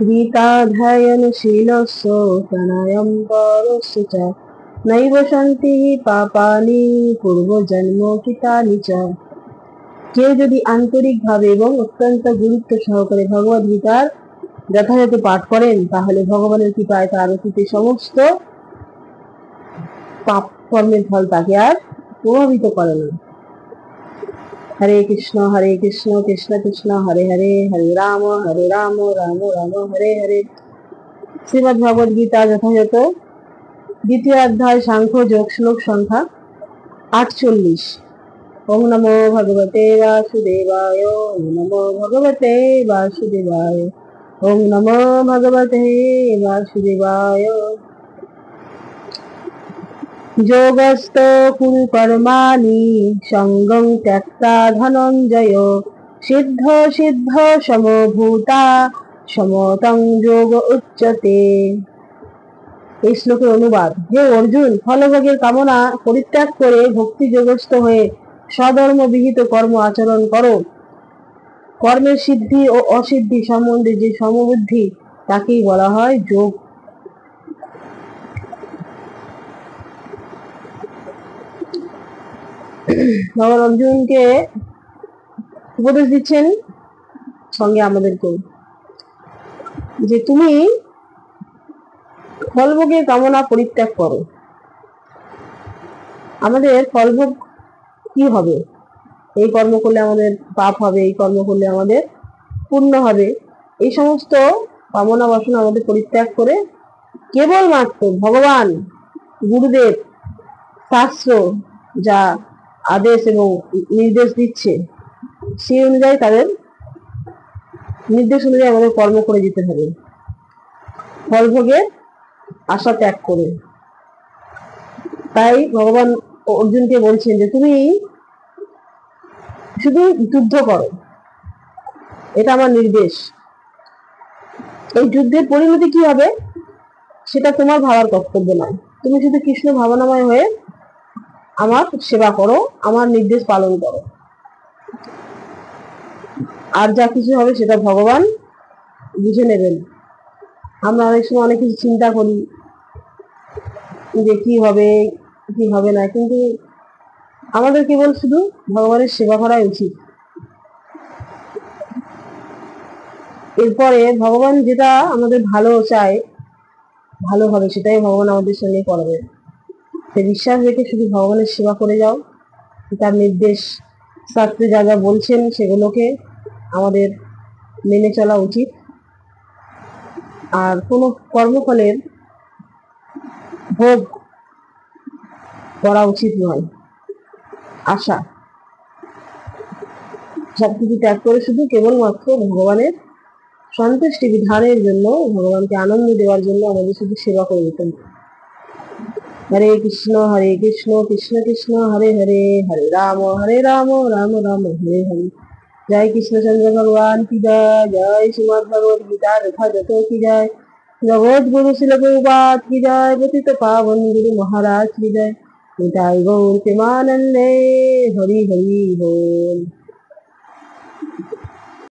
गीताध्ययनशीलस्य प्राणायाम परस्य च नैव शान्ति पापानि पूर्वजन्मकृतानि च। কেউ যদি আন্তরিকভাবে এবং অত্যন্ত গুরুত্ব সহকারে ভগবদ গীতার যথাযথ পাঠ করেন তাহলে ভগবানের কৃপায় তার অতীতে সমস্ত পাপ কর্মের ফল তাকে আর প্রভাবিত করে না। হরে কৃষ্ণ কৃষ্ণ কৃষ্ণ হরে হরে, হরে রাম রাম রাম হরে হরে। শ্রীমদ্ ভগবদ গীতা যথাযথ দ্বিতীয় অধ্যায় সাংখ্য যোগ, শ্লোক সংখ্যা 48। ওম নমো ভগবতে বাসুদেবায়, ওম নমো ভগবতে বাসুদেবায়, ওম নমো ভগবতে বাসুদেবায়। যোগস্থ কুরু কর্মাণি সঙ্গং ত্যক্তা ধনঞ্জয়, সিদ্ধ সিদ্ধ সমভূতা সমতং যোগ উচ্যতে। এই শ্লোকের অনুবাদ: হে অর্জুন, ফলভোগের কামনা পরিত্যাগ করে ভক্তি যোগস্থ হয়ে স্বধর্ম বিহিত কর্ম আচরণ করো। কর্মের সিদ্ধি ও অসিদ্ধি সম্বন্ধে যে সমবুদ্ধি তাকেই বলা হয় যোগ। ভগবান অর্জুনকে উপদেশ দিচ্ছেন, সঙ্গে আমাদেরকে, যে তুমি ফলভোগের কামনা পরিত্যাগ করো। আমাদের ফলভোগ কি হবে? এই কর্ম করলে আমাদের পাপ হবে, এই কর্ম করলে আমাদের পুণ্য হবে, এই সমস্ত কামনা বাসনা আমাদের পরিত্যাগ করে কেবলমাত্র ভগবান, গুরুদেব, শাস্ত্র যা আদেশ এবং নির্দেশ দিচ্ছে সেই অনুযায়ী, তাদের নির্দেশ অনুযায়ী আমাদের কর্ম করে যেতে হবে, ফলভোগের আশা ত্যাগ করে। তাই ভগবান অর্জুনকে বলছেন যে তুমি শুধু যুদ্ধ করো, এটা আমার নির্দেশ। এই যুদ্ধের পরিণতি কি হবে সেটা তোমার ভাবার কর্তব্য নয়। তুমি শুধু কৃষ্ণ ভাবনাময় হয়ে আমার সেবা করো, আমার নির্দেশ পালন করো, আর যা কিছু হবে সেটা ভগবান বুঝে নেবেন। আমরা অনেক সময় অনেক কিছু চিন্তা করি যে কি হবে কি হবে না, কিন্তু আমাদের কেবল শুধু ভগবানের সেবা করাই উচিত। এরপরে ভগবান যেটা আমাদের ভালো চায়, ভালো হবে, সেটাই ভগবান আমাদের সঙ্গে করবে। সে বিশ্বাস রেখে শুধু ভগবানের সেবা করে যাও। তার নির্দেশ শাস্ত্রে যা যা বলছেন সেগুলোকে আমাদের মেনে চলা উচিত। আর কোনো কর্মফলের ভোগ করা উচিত নয়। আশা সবকিছু ত্যাগ করে শুধু কেবলমাত্র ভগবানের সন্তুষ্টি বিধানের জন্য, ভগবানকে আনন্দ দেওয়ার জন্য আমাদের শুধু সেবা করে দিতেন। হরে কৃষ্ণ কৃষ্ণ কৃষ্ণ হরে হরে, হরে রাম রাম রাম হরে হরে। জয় কৃষ্ণচন্দ্র ভগবান কি জয়, জয় শ্রীমদ ভগবদ গীতা যথাযথ কি জয়, জগৎ গুরু শিল প্রভুপাদ কি জয়, পতিত পাবন গুরু মহারাজ কি জয়। নিতাই গৌর প্রেমানন্দে, হরি হরি বল।